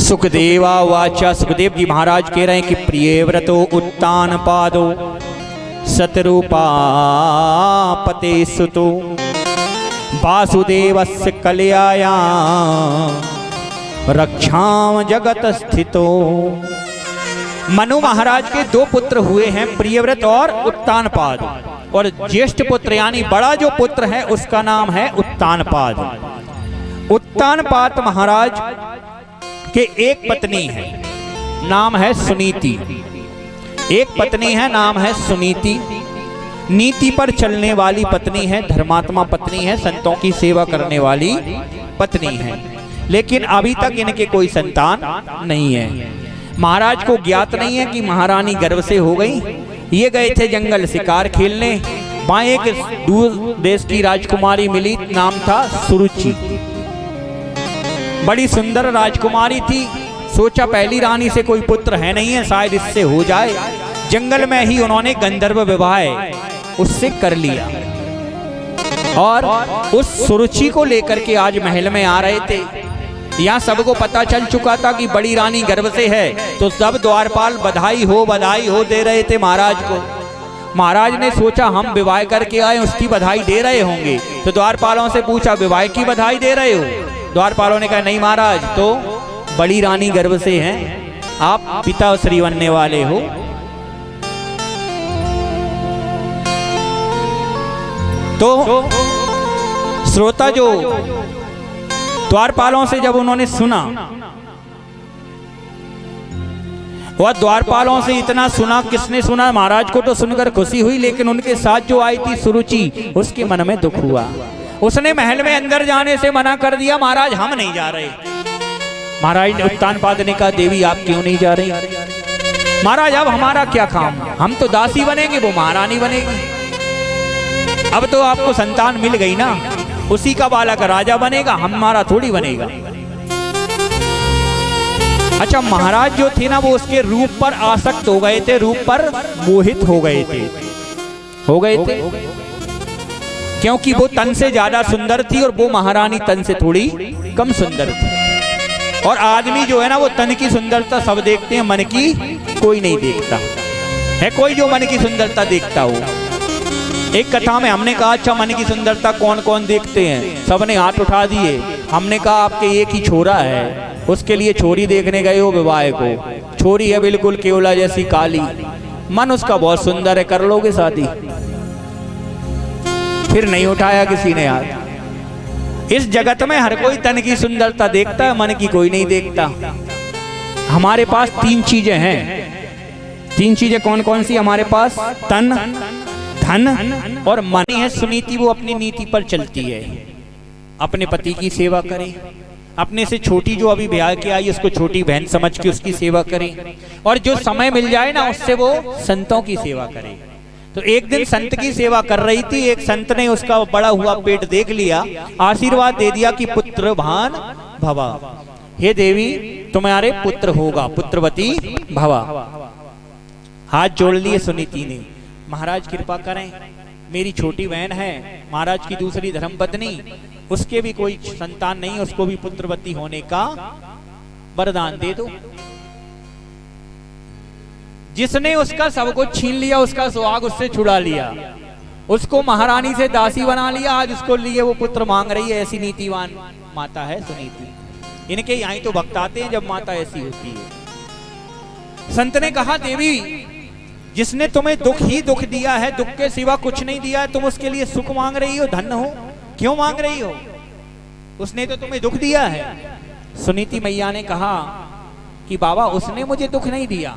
सुखदेवा वाचा। सुखदेव जी महाराज कह रहे हैं कि प्रिय व्रतो उत्तान पादो सतरूपा पते सुतो वासुदेवस्य कल्याया रक्षाम जगत स्थितो। मनु महाराज के दो पुत्र हुए हैं, प्रियव्रत और उत्तानपाद, और ज्येष्ठ पुत्र यानी बड़ा जो पुत्र है उसका नाम है उत्तानपाद। उत्तानपाद महाराज के एक पत्नी है, नाम है सुनीति। एक पत्नी है, नाम है सुनीति। नीति पर चलने वाली पत्नी है, धर्मात्मा पत्नी है, संतों की सेवा करने वाली पत्नी है। लेकिन अभी तक इनके कोई संतान नहीं है। महाराज को ज्ञात नहीं है कि महारानी गर्भ से हो गई। ये गए थे जंगल शिकार खेलने, वहां एक दूर देश की राजकुमारी मिली, नाम था सुरुचि। बड़ी सुंदर राजकुमारी थी। सोचा पहली रानी से कोई पुत्र है नहीं है, शायद इससे हो जाए। जंगल में ही उन्होंने गंधर्व विवाह उससे कर लिया और उस सुरुचि को लेकर के आज महल में आ रहे थे। यहाँ सबको पता चल चुका था कि बड़ी रानी गर्भ से है, तो सब द्वारपाल बधाई हो दे रहे थे महाराज को। महाराज ने सोचा हम विवाह करके आए, उसकी बधाई दे रहे होंगे, तो द्वारपालों से पूछा विवाह की बधाई दे रहे हो? द्वारपालों ने कहा नहीं महाराज, तो बड़ी रानी गर्भ से हैं, आप पिता श्री बनने वाले हो। तो श्रोता जो द्वारपालों से जब उन्होंने सुना, वह द्वारपालों से इतना सुना, किसने सुना? महाराज को तो सुनकर खुशी हुई, लेकिन उनके साथ जो आई थी सुरुचि, उसके मन में दुख हुआ। उसने महल में अंदर जाने से मना कर दिया, महाराज हम नहीं जा रहे। महाराज उत्तानपाद ने कहा देवी आप क्यों नहीं जा रही? महाराज अब हमारा क्या काम, हम तो दासी बनेंगे, वो महारानी बनेगी। अब तो आपको संतान मिल गई ना, उसी का बालक राजा बनेगा, हमारा थोड़ी बनेगा। अच्छा, महाराज जो थे ना वो उसके रूप पर आसक्त हो गए थे, रूप पर मोहित हो गए थे, क्योंकि वो तन से ज्यादा सुंदर थी और वो महारानी तन से थोड़ी कम सुंदर थी। और आदमी जो है ना वो तन की सुंदरता सब देखते हैं, मन की कोई नहीं देखता है। कोई जो मन की सुंदरता देखता हो। एक कथा में हमने कहा अच्छा मन की सुंदरता कौन कौन देखते हैं? सबने हाथ उठा दिए। हमने कहा आपके एक ही छोरा है, उसके लिए छोरी देखने गए हो विवाह को। छोरी है बिल्कुल केवला जैसी काली, मन उसका बहुत सुंदर है, कर लोगे शादी? फिर नहीं उठाया किसी ने हाथ। इस जगत में हर कोई तन की सुंदरता देखता है, मन की कोई नहीं देखता। हमारे पास तीन चीजें हैं। तीन चीजें कौन कौन सी हमारे पास? तन, धन और मन है। सुनीति वो अपनी नीति पर चलती है, अपने पति की सेवा करे, अपने से छोटी जो अभी ब्याह के आई उसको छोटी बहन समझ के उसकी सेवा करे, और जो समय मिल जाए ना उससे वो संतों की सेवा करे। तो एक दिन संत की सेवा कर रही थी, एक संत ने उसका बड़ा हुआ पेट देख लिया, आशीर्वाद दे दिया कि पुत्रवान भवा, हे देवी तुम्हारे पुत्र होगा, पुत्रवती भवा। हाथ जोड़ लिए सुनीति ने, महाराज कृपा करें, मेरी छोटी बहन है, महाराज की दूसरी धर्मपत्नी, उसके भी कोई संतान नहीं, उसको भी पुत्रवती होने का वरदान दे दो। जिसने उसका सब कुछ छीन लिया, उसका सुहाग उससे छुड़ा लिया, उसको महारानी से दासी बना लिया, आज उसको लिए वो पुत्र मांग रही है। ऐसी नीतिवान माता है सुनीति। इनके यहाँ तो भक्त आते हैं जब माता ऐसी होती है। संत ने कहा देवी जिसने तुम्हें दुख ही दुख दिया है, दुख के सिवा कुछ नहीं दिया है, तुम उसके लिए सुख मांग रही हो, धन हो, क्यों मांग रही हो? उसने तो तुम्हें दुख दिया है। सुनीति मैया ने कहा कि बाबा उसने मुझे दुख नहीं दिया,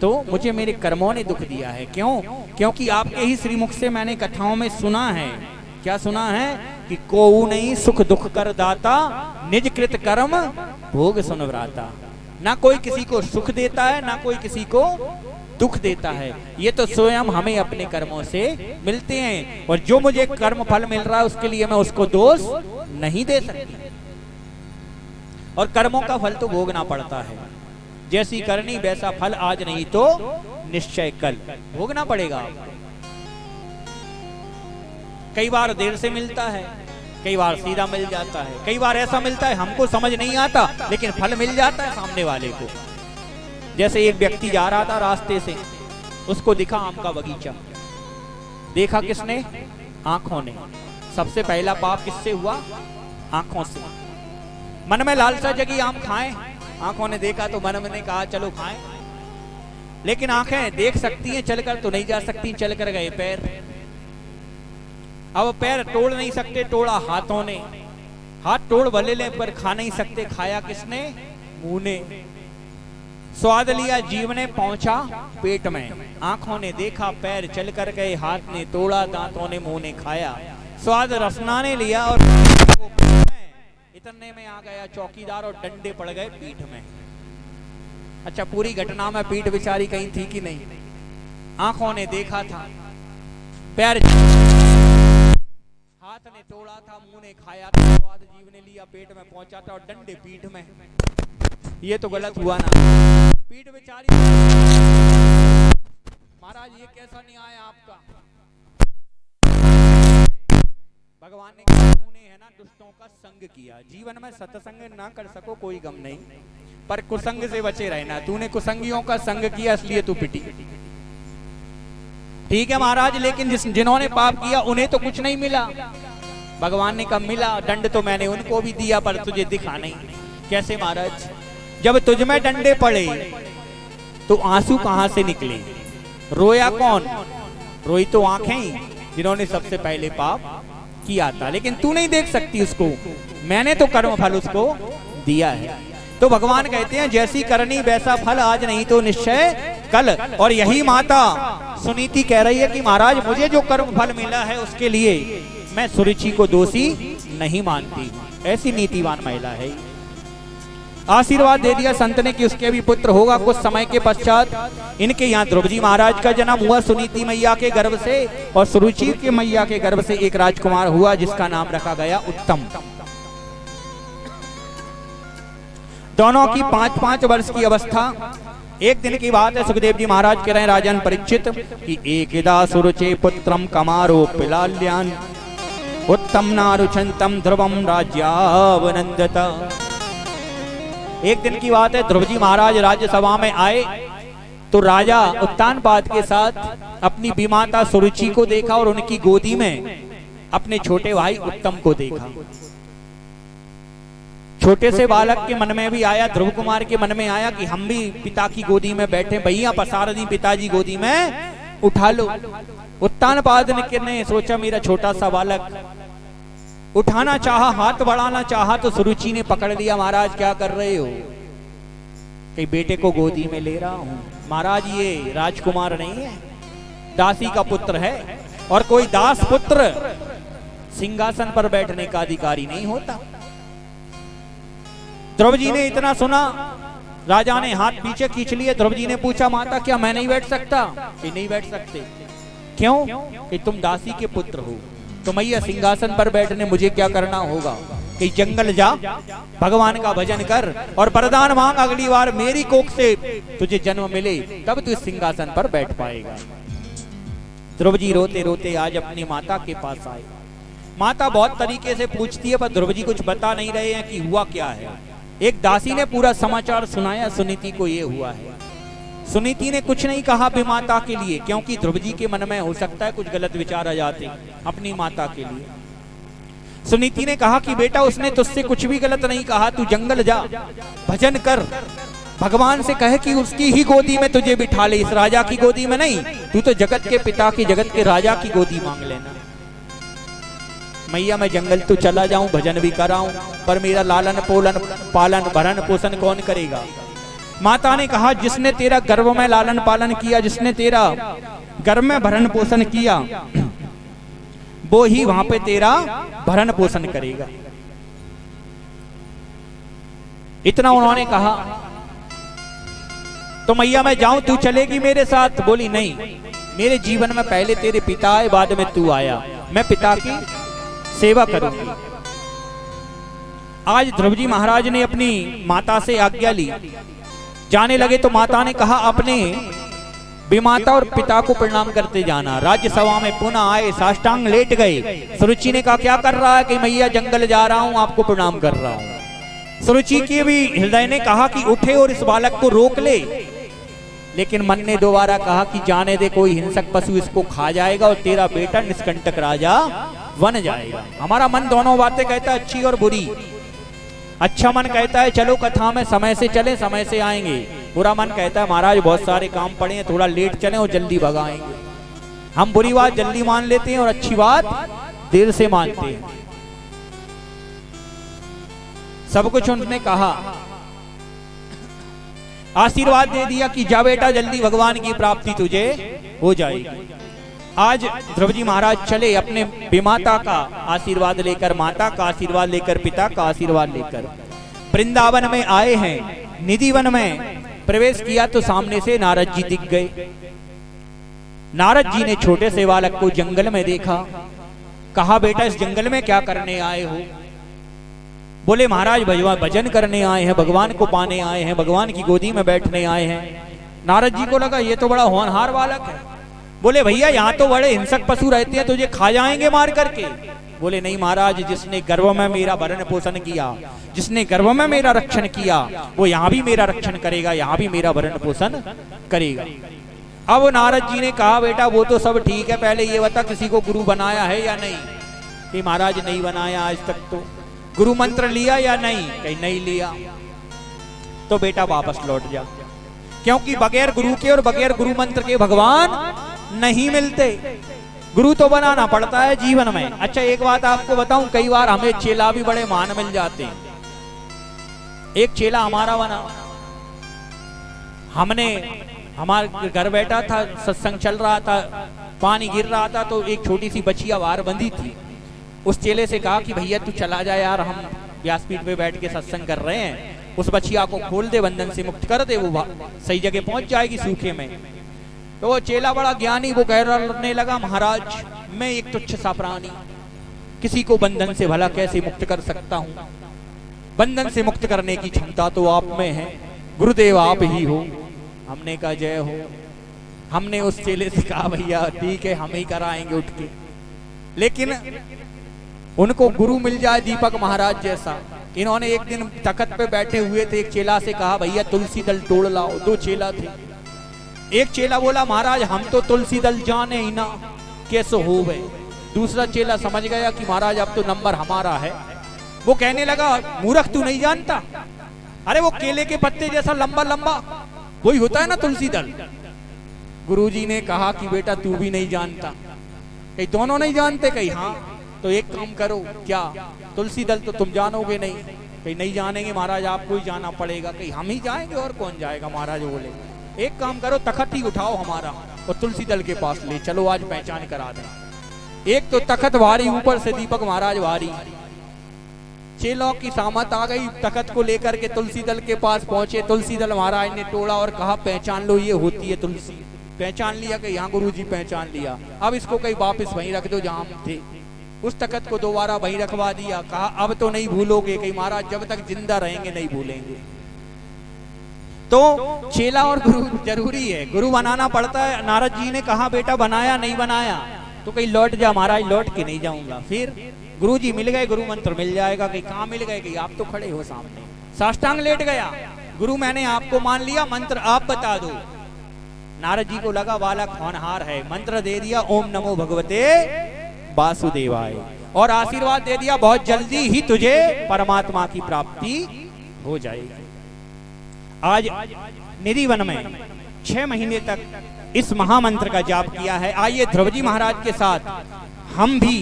तो मुझे मेरे कर्मों ने दुख दिया है। क्यों? क्योंकि आपके ही श्रीमुख से मैंने कथाओं में सुना है। क्या सुना है? कि कोऊ नहीं सुख दुख कर दाता, निज कृत कर्म भोग सुन व्राता। ना कोई किसी को सुख देता है, ना कोई किसी को दुख देता है, ये तो स्वयं हमें अपने कर्मों से मिलते हैं। और जो मुझे कर्म फल मिल रहा है उसके लिए मैं उसको दोष नहीं दे सकती। और कर्मों का फल तो भोगना पड़ता है, जैसी करनी वैसा फल, आज नहीं तो निश्चय कल भोगना पड़ेगा। कई बार देर से मिलता है, कई बार सीधा मिल जाता है, कई बार ऐसा मिलता है हमको समझ नहीं आता, लेकिन फल मिल जाता है सामने वाले को। जैसे एक व्यक्ति जा रहा था रास्ते से, उसको दिखा आम का बगीचा। देखा किसने? आंखों ने। सबसे पहला पाप किससे हुआ? आंखों से। मन में लालसा जगी आम खाएं। आंखों ने देखा तो मन में कहा चलो खाएं, लेकिन आंखें देख सकती हैं, चलकर तो नहीं जा सकती, चलकर गए पैर। अब पैर तोड़ नहीं सकते, तोड़ा हाथों ने। हाथ तोड़ भले ले पर खा नहीं सकते, खाया किसने? मुंह ने। स्वाद लिया जीव ने, पहुंचा पेट में। आंखों ने देखा, पैर चल कर गए, हाथ ने तोड़ा, दांतों ने मुंह ने खाया। स्वाद रसना ने लिया और इतने में आ गया चौकीदार और डंडे पड़ गए पीठ में। अच्छा, पूरी घटना में पीठ बेचारी कहीं थी कि नहीं? आंखों ने देखा था, पैर हाथ ने तोड़ा था, मुंह ने खाया था, स्वाद जीव ने लिया, पेट में पहुंचा था, और डंडे पीठ में। ये तो गलत हुआ ना। पीठ बेचारी। महाराज ये कैसा न्याय आपका? भगवान ने कहा तूने है ना दुष्टों का संग किया। जीवन में सत्संग ना कर सको कोई गम नहीं, पर कुसंग से बचे रहना। तूने कुसंगियों का संग किया, इसलिए तू पिटी। ठीक है महाराज, लेकिन जिन्होंने पाप किया उन्हें तो कुछ नहीं मिला। भगवान ने कहा मिला, दंड तो मैंने उनको भी दिया, पर तुझे दिखा नहीं। कैसे महाराज? जब तुझ में डंडे पड़े तो आंसू कहां से निकले? रोया कौन? रोई तो आंखें ही, जिन्होंने सबसे पहले पाप किया था। लेकिन तू नहीं देख सकती उसको, मैंने तो कर्म फल उसको दिया है। तो भगवान कहते हैं जैसी करनी वैसा फल, आज नहीं तो निश्चय कल। और यही माता सुनीति कह रही है कि महाराज मुझे जो कर्म फल मिला है उसके लिए मैं सुरुचि को दोषी नहीं मानती। ऐसी नीतिवान महिला है। आशीर्वाद दे दिया संत ने कि उसके भी पुत्र होगा। कुछ समय के पश्चात इनके यहाँ ध्रुव जी महाराज का जन्म हुआ सुनीति मैया के गर्भ से, और सुरुचि के मैया के गर्भ से एक राजकुमार हुआ जिसका नाम रखा गया उत्तम। दोनों की 5-5 वर्ष की अवस्था। एक दिन की बात है, सुखदेव जी महाराज कह रहे हैं राजन परीक्षित कि एकदा सुरुचे पुत्रम कमारो पिलाल्यान उत्तम नारुचंतम ध्रुवम राज्यावनंदता। एक दिन की बात है, ध्रुव जी महाराज राज्यसभा में आए तो राजा उत्तानपाद के साथ अपनी बीमाता सुरुचि को देखा और उनकी गोदी में अपने छोटे भाई उत्तम को देखा। छोटे से बालक के मन में भी आया, ध्रुव कुमार के मन में आया कि हम भी पिता की गोदी में बैठे, भैया पसार दी पिताजी गोदी में उठा लो। उत्तानपाद ने सोचा मेरा छोटा सा बालक, उठाना चाहा, हाथ बढ़ाना चाहा तो सुरुचि ने पकड़ लिया। महाराज क्या कर रहे हो? कि बेटे को गोदी में ले रहा हूं। महाराज ये राजकुमार नहीं है, दासी का पुत्र है, और कोई दास पुत्र सिंहासन पर बैठने का अधिकारी नहीं होता। ध्रुव जी ने इतना सुना, राजा ने हाथ पीछे खींच लिए। ध्रुव जी ने पूछा माता क्या मैं नहीं बैठ सकता? कि नहीं बैठ सकते। क्यों? कि तुम दासी के पुत्र हो, तो मैया सिंहासन पर बैठने मुझे क्या करना होगा? कि जंगल जा, भगवान का भजन कर और वरदान मांग, अगली बार मेरी कोख से तुझे जन्म मिले तब तू इस सिंहासन पर बैठ पाएगा। ध्रुव जी रोते रोते आज अपनी माता के पास आए। माता बहुत तरीके से पूछती है, पर ध्रुव जी कुछ बता नहीं रहे हैं कि हुआ क्या है। एक दासी ने पूरा समाचार सुनाया, सुनीति को ये हुआ है। सुनीति ने कुछ नहीं कहा भी माता के लिए, क्योंकि ध्रुव जी के मन में हो सकता है कुछ गलत विचार आ जाते अपनी माता के लिए। सुनीति ने कहा कि बेटा उसने तुझसे कुछ भी गलत नहीं कहा, तू जंगल जा, भजन कर, भगवान से कहे कि उसकी ही गोदी में तुझे बिठा ले, इस राजा की गोदी में नहीं। तू तो जगत के पिता की, जगत के राजा की गोदी मांग लेना। मैया मैं जंगल तो चला जाऊं, भजन भी कराऊं, पर मेरा लालन पालन भरण पोषण कौन करेगा? माता ने कहा जिसने तेरा गर्भ में लालन पालन किया, जिसने तेरा गर्भ में भरण पोषण किया, वो ही वहां पे तेरा भरण पोषण करेगा। इतना उन्होंने कहा तो मैया मैं जाऊं, तू चलेगी मेरे साथ? बोली नहीं, मेरे जीवन में पहले तेरे पिता आए, बाद में तू आया, मैं पिता की सेवा करूंगी। आज ध्रुव जी महाराज ने अपनी माता से आज्ञा ली, जाने लगे तो माता ने कहा अपने विमाता और पिता को प्रणाम करते जाना। राज्यसभा में पुनः आए, साष्टांग लेट गए। सुरुचि ने कहा क्या कर रहा है? कि मैया जंगल जा रहा हूं, आपको प्रणाम कर रहा हूं। सुरुचि के भी हृदय ने कहा कि उठे और इस बालक को रोक ले, लेकिन मन ने दोबारा कहा कि जाने दे, कोई हिंसक पशु इसको खा जाएगा और तेरा बेटा निष्कंटक राजा बन जाएगा। हमारा मन दोनों बातें कहता है, अच्छी और बुरी। अच्छा मन कहता है चलो कथा में समय से चले, समय से आएंगे। बुरा मन कहता है महाराज बहुत सारे काम पड़े हैं, थोड़ा लेट चलें और जल्दी भगाएंगे। हम बुरी बात जल्दी मान लेते हैं और अच्छी बात देर से मानते हैं। सब कुछ उन्होंने कहा, आशीर्वाद दे दिया कि जा बेटा जल्दी भगवान की प्राप्ति तुझे हो जाएगी। आज ध्रुव जी महाराज चले अपने विमाता का आशीर्वाद लेकर, माता का आशीर्वाद लेकर, पिता का आशीर्वाद लेकर वृंदावन में आए हैं। निधिवन में प्रवेश किया तो सामने से नारद जी दिख गए। नारद जी ने छोटे से बालक को जंगल में देखा। कहा बेटा इस जंगल में क्या करने आए हो? बोले महाराज भजन करने आए हैं, भगवान को पाने आए हैं, भगवान की गोदी में बैठने आए हैं। नारद जी को लगा ये तो बड़ा होनहार बालक है। बोले भैया यहाँ तो बड़े हिंसक पशु रहते हैं, तुझे खा जाएंगे मार करके। बोले नहीं महाराज, जिसने गर्भ में मेरा भरण पोषण किया, जिसने गर्भ में मेरा रक्षण किया, वो यहाँ भी मेरा रक्षण करेगा, यहाँ भी मेरा भरण पोषण करेगा। अब नारद जी ने कहा बेटा वो तो सब ठीक है, पहले ये बता किसी को गुरु बनाया है या नहीं? कि महाराज नहीं बनाया आज तक। तो गुरु मंत्र लिया या नहीं? कहीं नहीं लिया। तो बेटा वापस लौट जा, क्योंकि बगैर गुरु के और बगैर गुरु मंत्र के भगवान नहीं मिलते। गुरु तो बनाना पड़ता है जीवन में। अच्छा एक बात आपको बताऊं, कई बार हमें चेला भी बड़े मान मिल जाते हैं। एक चेला हमारा बना, हमने हमारे घर बैठा था, सत्संग चल रहा था, पानी गिर रहा था, तो एक छोटी सी बच्चियां बाहर बंधी थी। उस चेले से कहा कि भैया तू चला जा यार, हम व्यासपीठ पे बैठ के सत्संग कर रहे हैं, उस बच्चिया को खोल दे, बंधन से मुक्त कर दे, वो सही जगह पहुंच जाएगी सूखे में। तो वो चेला बड़ा ज्ञानी, वो कहने लगा महाराज मैं एक तुच्छ सा प्राणी, किसी को बंधन से भला कैसे मुक्त कर सकता हूँ? बंधन से मुक्त करने की क्षमता तो आप में है, गुरुदेव आप ही हो। हमने कहा जय हो। हमने उस चेले से कहा भैया ठीक है हम ही कराएंगे उठ के, लेकिन उनको गुरु मिल जाए दीपक महाराज जैसा। इन्होंने एक दिन तखत पे बैठे हुए थे, एक चेला से कहा भैया तुलसी दल तोड़ लाओ। दो चेला थे, एक चेला बोला महाराज हम तो तुलसी दल जाने ही ना, कैसे हो गए। दूसरा चेला समझ गया कि महाराज अब तो नंबर हमारा है। वो कहने लगा मूर्ख तू नहीं जानता, अरे वो केले के पत्ते जैसा लंबा लंबा वही होता है ना तुलसी दल। गुरुजी ने कहा कि बेटा तू भी नहीं जानता। कहीं दोनों नहीं जानते? कहीं हाँ। तो एक काम करो, क्या तुलसी दल तो तुम जानोगे नहीं? कहीं नहीं जानेंगे महाराज, आपको ही जाना पड़ेगा। कहीं हम ही जाएंगे और कौन जाएगा? महाराज बोले एक काम करो तखत ही उठाओ हमारा और तुलसी दल के पास ले चलो, आज पहचान करा दें। एक तो तखत भारी, ऊपर से दीपक महाराज भारी। चेलों की सामत आ गई, तखत को लेकर के तुलसी दल के पास पहुंचे। तुलसी दल महाराज ने तोड़ा और कहा पहचान लो ये होती है तुलसी। पहचान लिया कि यहाँ गुरुजी पहचान लिया, अब इसको कहीं वापस वहीं रख दो जहाँ हम थे। उस तखत को दोबारा वहीं रखवा दिया। कहा अब तो नहीं भूलोगे? कहीं महाराज जब तक जिंदा रहेंगे नहीं भूलेंगे। तो चेला और गुरु जरूरी है, गुरु बनाना पड़ता है। नारद जी ने कहा बेटा बनाया नहीं बनाया तो कहीं लौट जा। महाराज लौट के नहीं जाऊंगा। फिर गुरु जी मिल गए, गुरु मंत्र मिल जाएगा। कहीं कहाँ मिल गए? कि आप तो खड़े हो सामने। साष्टांग लेट गया, गुरु मैंने आपको मान लिया, मंत्र आप बता दो। नारद जी को लगा बालक होनहार है, मंत्र दे दिया ओम नमो भगवते वासुदेवाय, और आशीर्वाद दे दिया बहुत जल्दी ही तुझे परमात्मा की प्राप्ति हो जाएगी। आज निधिवन में 6 महीने तक इस महामंत्र का जाप किया है। आइए ध्रुव जी महाराज के साथ हम भी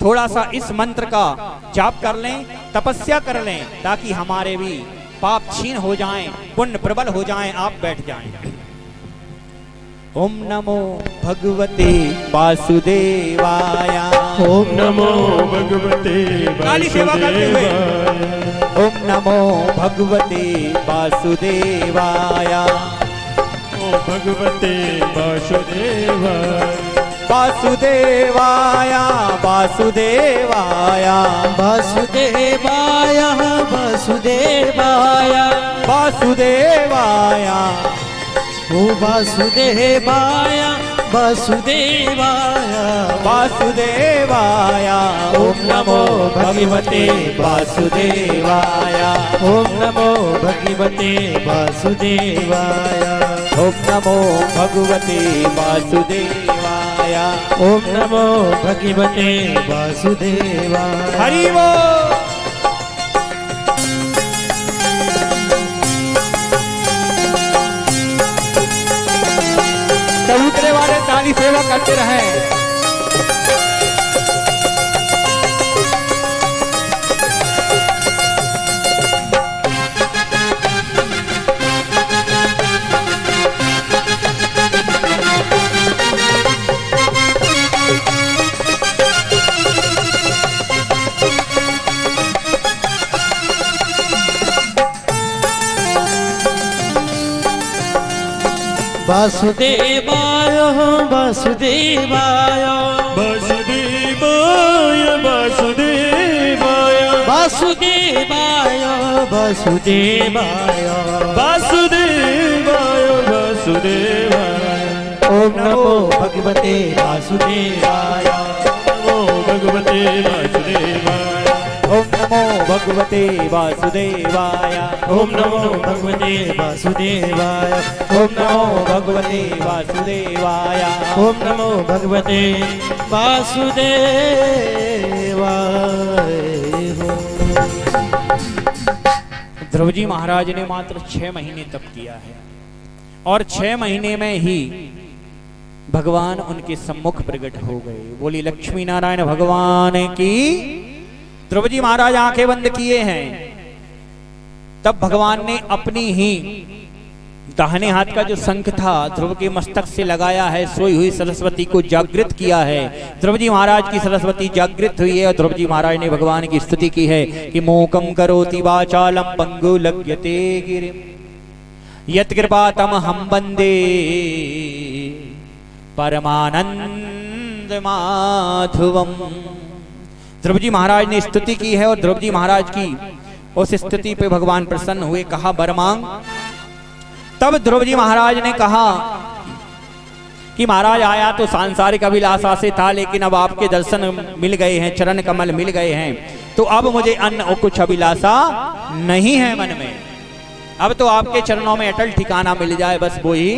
थोड़ा सा इस मंत्र का जाप कर लें, तपस्या कर लें, ताकि हमारे भी पाप छीन हो जाएं, पुण्य प्रबल हो जाएं। आप बैठ जाएं। ओम नमो भगवते वासुदेवाय। ओम नमो भगवते वासुदेवाय। ओम नमो भगवते वासुदेवाय। ओम भगवते वासुदेवाय। वासुदेवाय वासुदेवाय वासुदेवाय वासुदेवाय वासुदेवाय। ओ वासुदेवाय वासुदेवाय वासुदेवाय ओम नमो भगवते वासुदेवाय ओम नमो भगवते वासुदेवाय ओम नमो भगवते वासुदेवाय ओम नमो भगवते वासुदेवाय। हरि बोल। चबूतरे वाले ताली सेवा करते रहें। वासुदेवाय वासुदेवाय वासुदेवाय वासुदेवाय वासुदेवाय वासुदेवाय वासुदेवाय वासुदेवाय ओम नमो भगवते वासुदेवाय नमो भगवते वासुदेवाय ओम नमो भगवते वासुदेवाय ओम नमो भगवते वासुदेवाय ओम नमो भगवते वासुदेवाय ओम नमो भगवते वासुदेवाय। ध्रुव जी महाराज ने मात्र 6 महीने तप किया है और 6 महीने में ही भगवान उनके सम्मुख प्रकट हो गए। बोली लक्ष्मी नारायण भगवान की। ध्रुव जी महाराज आंखें बंद किए हैं, तब भगवान ने अपनी ही दाहिने हाथ का जो शंख था ध्रुव के मस्तक से लगाया है, सोई हुई सरस्वती को जागृत किया है। ध्रुव जी महाराज की सरस्वती जागृत हुई है और ध्रुव जी महाराज ने भगवान की स्तुति की है कि मोकम करोति वाचालम पंगु लग्यते गिरिम यत् कृपातम हम वंदे परमानंद माधवम। ध्रुव जी महाराज ने स्तुति की है और ध्रुव जी महाराज की उस स्तुति पे भगवान प्रसन्न हुए, कहा वर मांग। तब ध्रुव जी महाराज ने कहा कि महाराज आया तो सांसारिक अभिलाषा से था, लेकिन अब आपके दर्शन मिल गए हैं, चरण कमल मिल गए हैं, तो अब मुझे अन्य और कुछ अभिलाषा नहीं है मन में। अब तो आपके चरणों में अटल ठिकाना मिल जाए, बस वो ही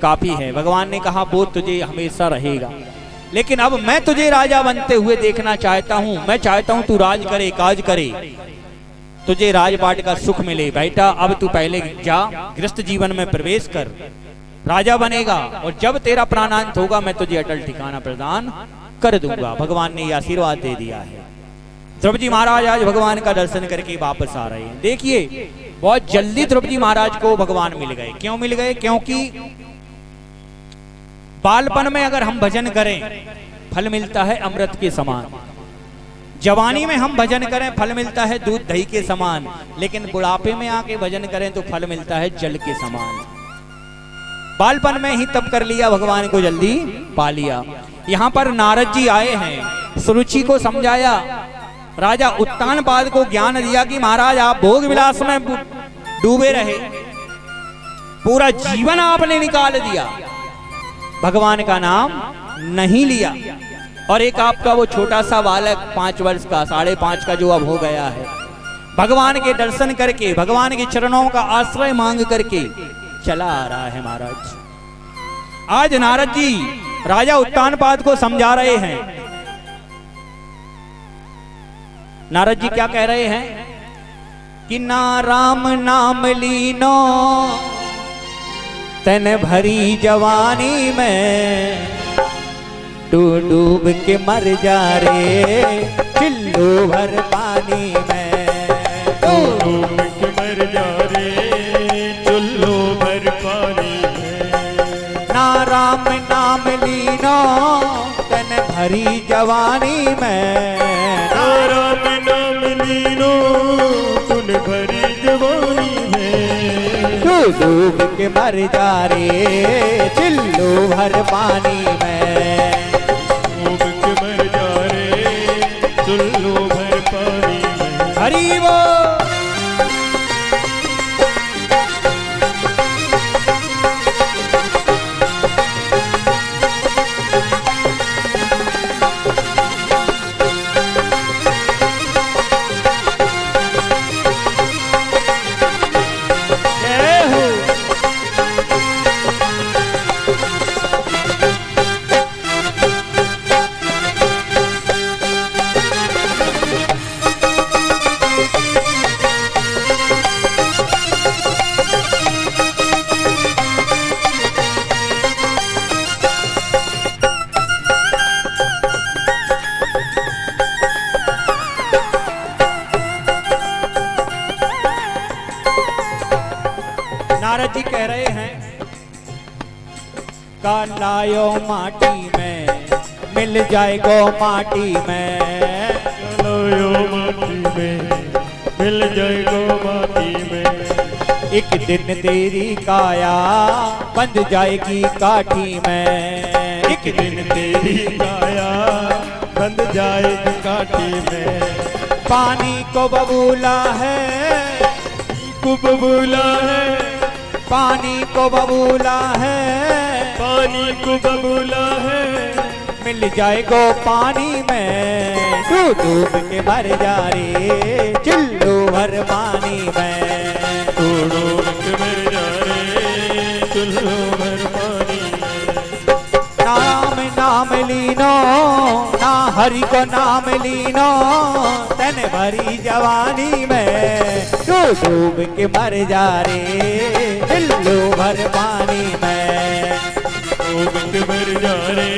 काफी है। भगवान ने कहा वो तुझे हमेशा रहेगा, लेकिन अब मैं तुझे राजा बनते हुए देखना चाहता हूं। मैं चाहता हूं तू राज करे, काज करे, तुझे राजपाट का सुख मिले। बेटा अब तू पहले जा, गृहस्थ जीवन में प्रवेश कर, राजा बनेगा और जब तेरा प्राणांत होगा मैं तुझे अटल ठिकाना प्रदान कर दूंगा। भगवान ने यह आशीर्वाद दे दिया है। ध्रुव जी महाराज आज भगवान का दर्शन करके वापस आ रहे हैं। देखिए बहुत जल्दी ध्रुव जी महाराज को भगवान मिल गए। क्यों मिल गए? क्योंकि बालपन में अगर हम भजन करें फल मिलता है अमृत के समान, जवानी में हम भजन करें फल मिलता है दूध दही के समान, लेकिन बुढ़ापे में आके भजन करें तो फल मिलता है जल के समान। बालपन में ही तप कर लिया, भगवान को जल्दी पा लिया। यहाँ पर नारद जी आए हैं, सुरुचि को समझाया, राजा उत्तानपाद को ज्ञान दिया कि महाराज आप भोग विलास में डूबे रहे, पूरा जीवन आपने निकाल दिया, भगवान का नाम नहीं लिया, और एक आपका वो छोटा सा बालक 5 वर्ष का, 5.5 का जो अब हो गया है, भगवान के दर्शन करके, भगवान के चरणों का आश्रय मांग करके चला आ रहा है महाराज। आज नारद जी राजा उत्तानपाद को समझा रहे हैं। नारद जी क्या कह रहे हैं कि ना राम नाम लीनो तन भरी जवानी में, तू डूब के मर जा रे चिल्लू भर पानी में, तू डूब के मर जा रे चुल्लू भर पानी में। ना राम नाम लीनो तन भरी जवानी में, ना राम नाम लीनो तूने भरी जवानी में, तू डूब के मर जा रे चिल्लू भर पानी में, डूब के मर जा रे चुल्लू भर पानी में। हरि बोल। नारद जी कह रहे हैं कालायो माटी में मिल जाएगो माटी में, कालायो माटी में मिल जाएगो माटी में। एक दिन तेरी काया बंध जाएगी काठी में, एक दिन तेरी काया बंध जाएगी काठी में। पानी को बबूला है, को बबूला है, पानी को बबूला है, पानी को बबूला है। मिल जाएगो पानी में, तू डूब के मर जा रे चिल्लू भर पानी में। तू डूब के मर जा रे चिल्लू भर पानी में। नाम नाम लीनो ना हरि को नाम लीनो, तन भरी जवानी में तू डूब के मर जा रे चिल्लू भर पानी में। डूब के मर जा रे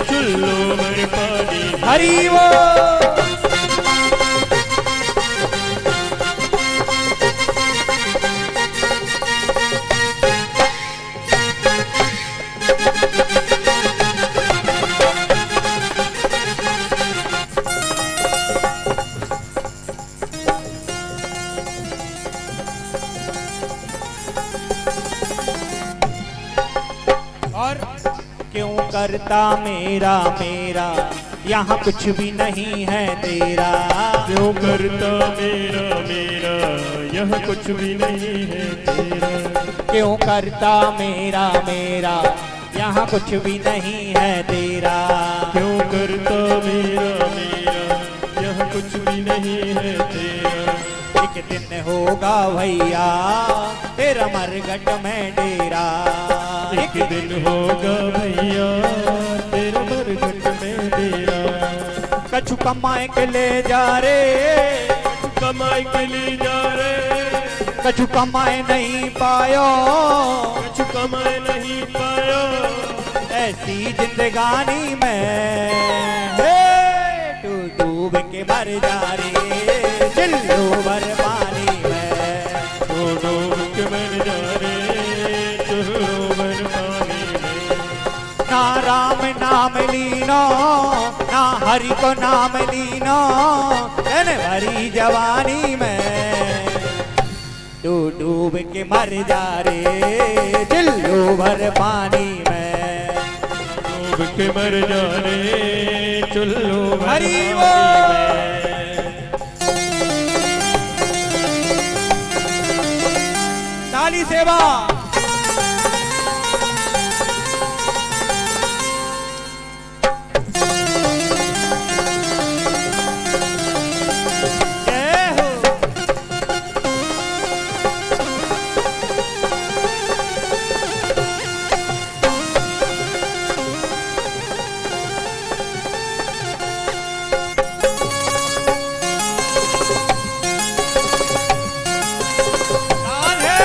चिल्लू भर पानी में। हरि वो और क्यों करता मेरा मेरा यहाँ कुछ भी नहीं है तेरा। क्यों करता मेरा मेरा यह कुछ भी नहीं है तेरा। क्यों करता मेरा मेरा यहाँ कुछ भी नहीं है तेरा। क्यों करता मेरा मेरा यह कुछ भी नहीं है तेरा। एक दिन होगा भैया तेरा मरघट में डेरा। एक दिन होगा भैया तेरा मरघट में डेरा। कछु कमाए के ले जा रे, कमाई के लिए जा रे, कछु कमाए नहीं पायो, कुछ कमाए नहीं पायो। ऐसी जिंदगानी में हे तू डूब के मर जा रे चिल्लू भर पानी में। तू डूब के मर जा रे चिल्लू भर पानी में। ना राम नाम लीनो ना हरि को नाम लीनो, तन भरी जवानी में तू डूब के मर जा रे चिल्लू भर पानी में। डूब के मर जा रे चिल्लू भर हरि पानी वो में। ताली सेवा जय हो। ताल है।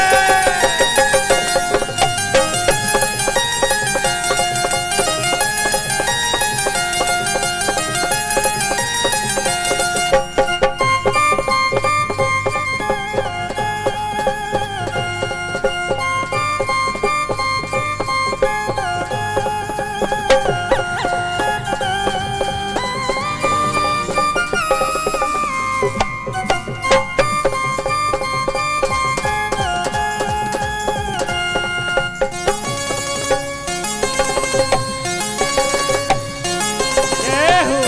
जय हो।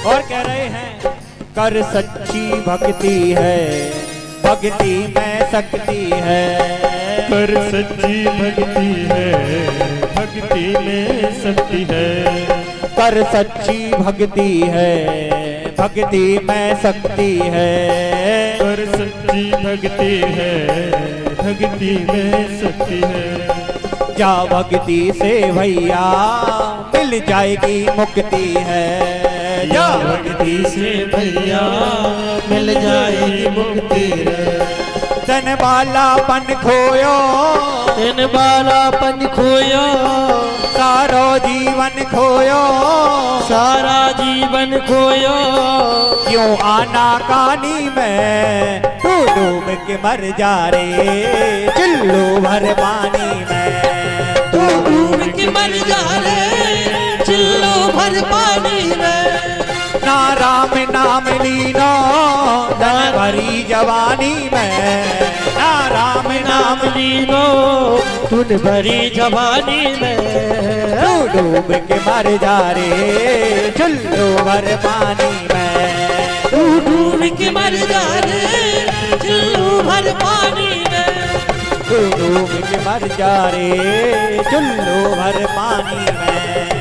और कह रहे हैं कर सच्ची भक्ति है भक्ति में शक्ति है। कर सच्ची भक्ति है भक्ति में शक्ति है। कर सच्ची भक्ति है भक्ति में शक्ति है। कर सच्ची भक्ति है भक्ति में शक्ति है। जा भक्ति से भैया मिल जाएगी मुक्ति है। या भक्ति से भैया मिल जाएगी मुक्ति रे। तन बालापन खोयो दिन बालापन खोयो सा सारो जीवन खोयो, सारा जीवन खोयो, क्यों आना कानी में तू डूब के मर जा रे चुल्लू भर पानी में। तू डूब के मर जा रे चिल्लो भर पानी में। ना राम नाम लीनो धन भरी जवानी में, ना राम नाम लीनो तुन भरी जवानी में। तू डूब के मर जा रे चुल्लू भर पानी में। तू डूब के मर जा रे चिल्लो भर पानी में। तू डूब के मर जा रे चुल्लू भर पानी में।